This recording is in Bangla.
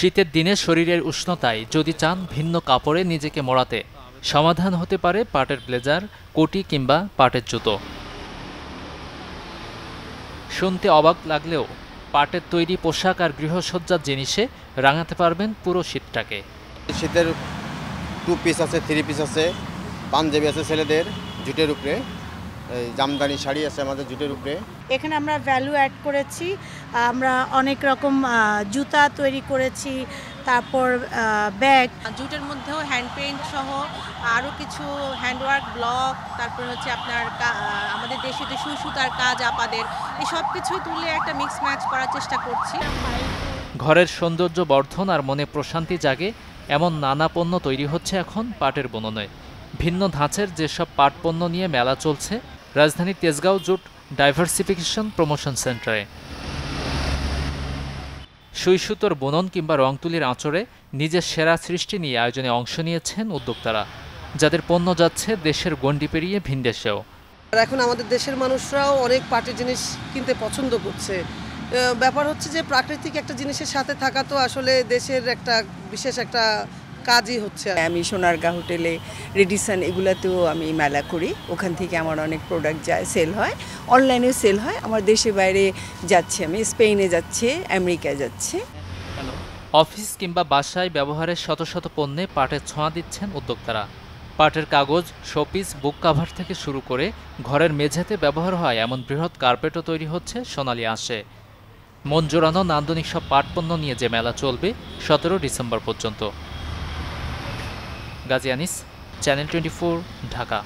শীতের দিনে শরীরের উষ্ণতায় যদি চান ভিন্ন কাপড়ে নিজেকে মোড়াতে, সমাধান হতে পারে পাটের ব্লেজার, কোটি কিংবা পাটের জুতো। শুনতে অবাক লাগলেও পাটের তৈরি পোশাক আর গৃহসজ্জার জিনিসে রাঙাতে পারবেন পুরো শীতটাকে। শীতের 2 পিস আছে, 3 পিস আছে, পাঞ্জাবি আছে ছেলেদের জুটের উপরে, জামদানি শাড়ি আছে আমাদের জুটের উপরে। এখানে আমরা ভ্যালু অ্যাড করেছি, আমরা অনেক রকম জুতা তৈরি করেছি, তারপর ব্যাগ। জুটের মধ্যেও হ্যান্ড পেইন্ট সহ আরও কিছু হ্যান্ডওয়ার্ক ব্লক, তারপর হচ্ছে আপনার আমাদের দেশে যে সুই সুতার কাজ আপাদের, এই সব কিছুই তুলে একটা মিক্স ম্যাচ করার চেষ্টা করছি। ঘরের সৌন্দর্য বর্ধন আর মনে প্রশান্তি জাগে এমন নানা পণ্য তৈরি হচ্ছে এখন পাটের বুননে। ভিন্ন ধাঁচের যেসব পাট পণ্য নিয়ে মেলা চলছে রাজধানীর তেজগাঁও জুট ডাইভার্সিফিকেশন প্রমোশন সেন্টারে। সুই সুতোর বুনন কিংবা রং তুলির আঁচড়ে নিজের সেরা সৃষ্টি নিয়ে আয়োজনে অংশ নিয়েছেন উদ্যোক্তারা, যাদের পণ্য যাচ্ছে দেশের গণ্ডি পেরিয়ে ভিনদেশেও। এখন আমাদের দেশের মানুষরাও অনেক পাটের জিনিস কিনতে পছন্দ করছে। ব্যাপার হচ্ছে যে প্রাকৃতিক একটা জিনিসের সাথে থাকা তো আসলে দেশের একটা বিশেষ একটা কাজই হচ্ছে। আমি সোনারগাঁ হোটেলে, রেডিসন, এগুলাতেও আমি মেলা করি। ওখান থেকে আমার অনেক প্রোডাক্ট যায়, সেল হয়, অনলাইনেও সেল হয়। আমার দেশের বাইরে যাচ্ছে, আমি স্পেনে যাচ্ছে, আমেরিকায় যাচ্ছে। অফিস কিংবা বাসায় ব্যবহারের শত শত পণ্যে পাটের ছোঁয়া দিচ্ছেন উদ্যোক্তারা। পাটের কাগজ, শোপিস, বুক কাভার থেকে শুরু করে ঘরের মেঝেতে ব্যবহার হয় এমন বৃহৎ কার্পেটও তৈরি হচ্ছে সোনালী আঁশে। মন জোড়ানো নান্দনিক সব পাট পণ্য নিয়ে যে মেলা চলবে 17 ডিসেম্বর পর্যন্ত। গাজী আনিস, চ্যানেল 24, ঢাকা।